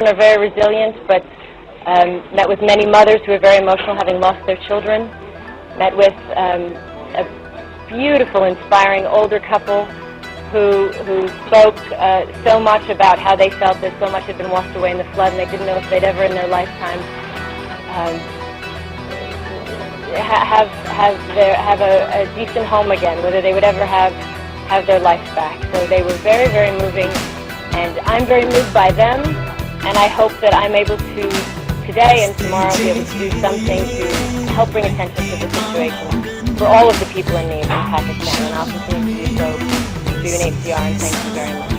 are very resilient, but met with many mothers who are very emotional, having lost their children. Met with a beautiful, inspiring older couple who spoke so much about how they felt that so much had been washed away in the flood, and they didn't know if they'd ever in their lifetime have a decent home again, whether they would ever have their life back. So they were very, very moving, and I'm very moved by them, and I hope that I'm able to today and tomorrow be able to do something to help bring attention to the situation for all of the people in need in Pakistan, and I'll continue to do so through UNHCR, and thank you very much.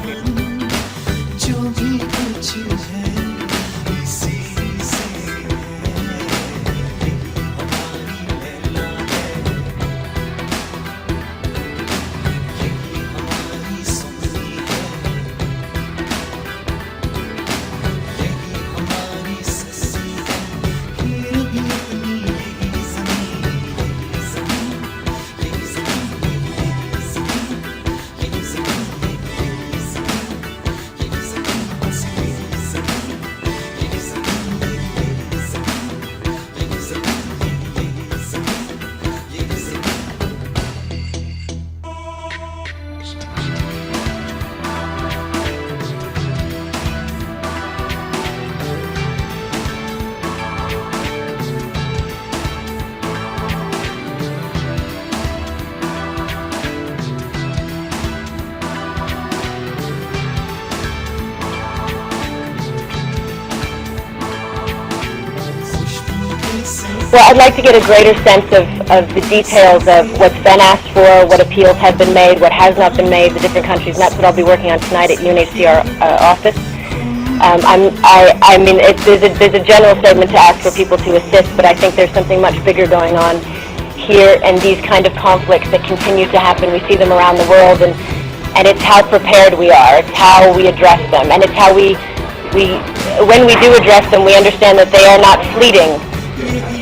Well, I'd like to get a greater sense of the details of what's been asked for, what appeals have been made, what has not been made, the different countries, and that's what I'll be working on tonight at UNHCR office. I mean, there's a general statement to ask for people to assist, but I think there's something much bigger going on here, and these kind of conflicts that continue to happen, we see them around the world, and it's how prepared we are, it's how we address them, and it's how when we do address them, we understand that they are not fleeting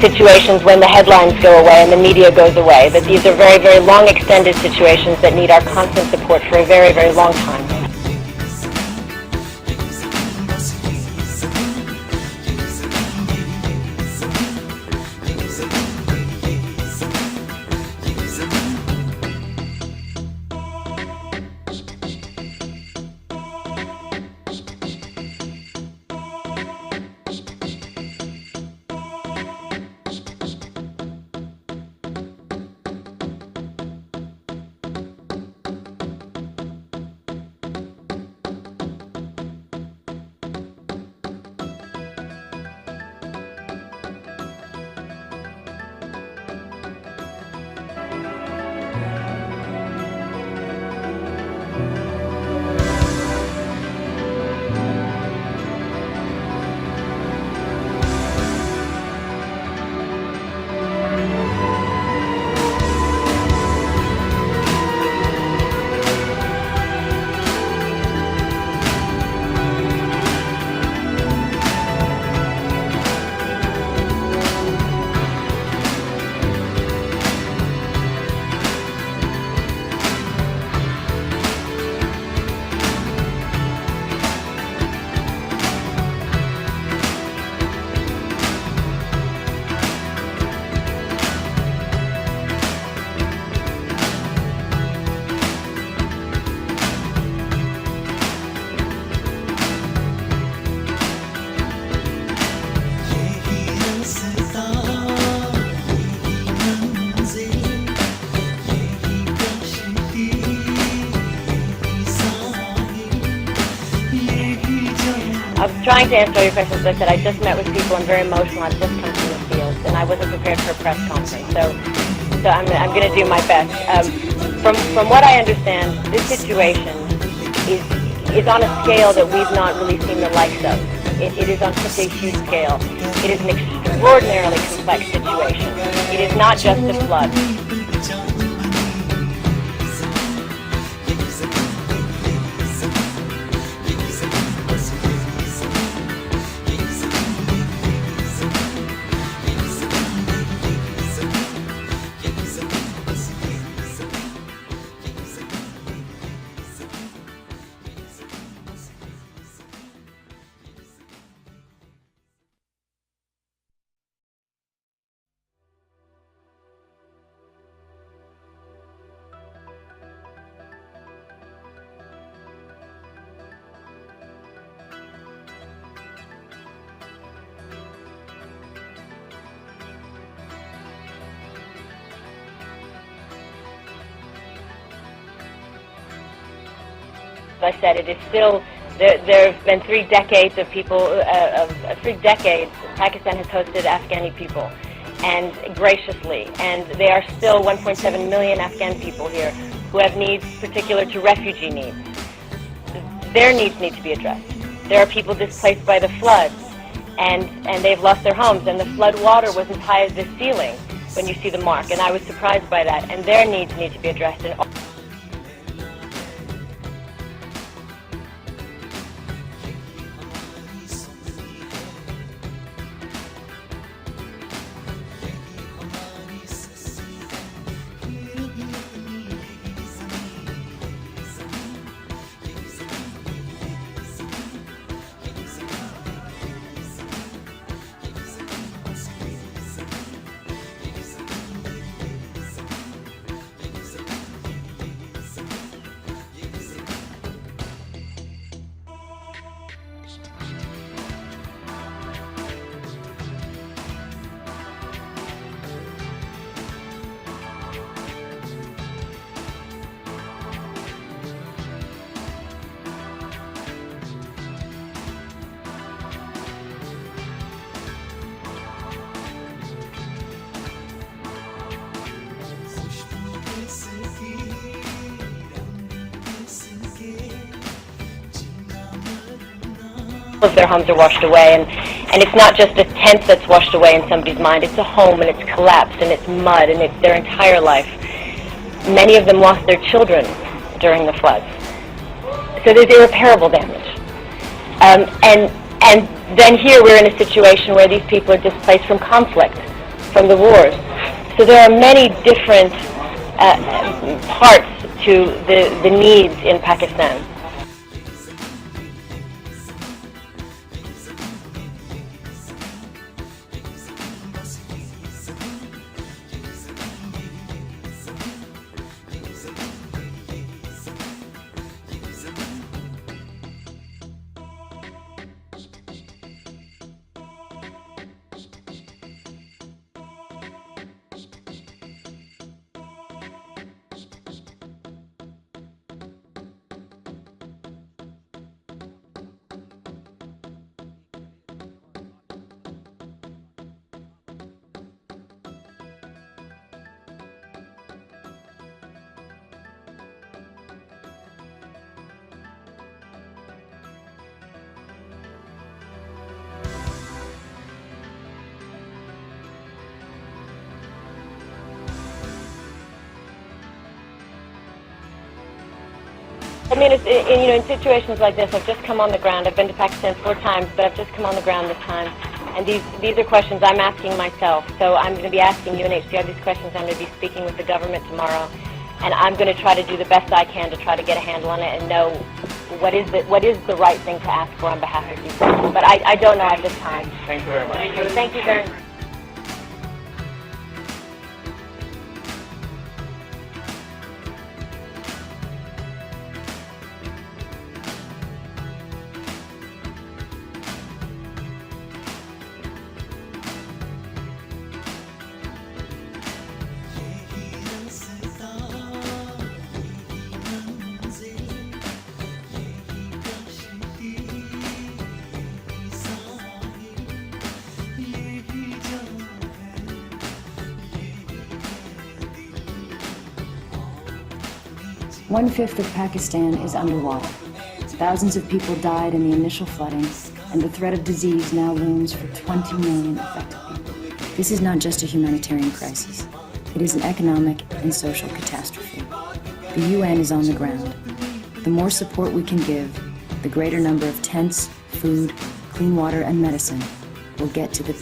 situations when the headlines go away and the media goes away, that these are very, very long extended situations that need our constant support for a very, very long time. I'm trying to answer your questions. As I said, I just met with people. I'm very emotional. I've just come from the field, and I wasn't prepared for a press conference. So I'm going to do my best. From what I understand, this situation is on a scale that we've not really seen the likes of. It is on such a huge scale. It is an extraordinarily complex situation. It is not just a flood. I said, it is still, there have been 3 decades of people, 3 decades, Pakistan has hosted Afghani people, and graciously, and they are still 1.7 million Afghan people here who have needs particular to refugee needs. Their needs need to be addressed. There are people displaced by the floods, and they've lost their homes, and the flood water was as high as the ceiling when you see the mark, and I was surprised by that, and their needs need to be addressed. And of their homes are washed away, and it's not just a tent that's washed away in somebody's mind, it's a home, and it's collapsed, and it's mud, and it's their entire life. Many of them lost their children during the floods. So there's irreparable damage. And then here we're in a situation where these people are displaced from conflict, from the wars. So there are many different parts to the needs in Pakistan. I mean, in situations like this, I've just come on the ground. I've been to Pakistan 4 times, but I've just come on the ground this time. And these are questions I'm asking myself. So I'm going to be asking UNHCR these questions. I'm going to be speaking with the government tomorrow. And I'm going to try to do the best I can to try to get a handle on it and know what is the right thing to ask for on behalf of these people. But I don't know at this time. Thank you very much. Thank you very much. One-fifth of Pakistan is underwater. Thousands of people died in the initial flooding, and the threat of disease now looms for 20 million affected people. This is not just a humanitarian crisis. It is an economic and social catastrophe. The UN is on the ground. The more support we can give, the greater number of tents, food, clean water, and medicine will get to the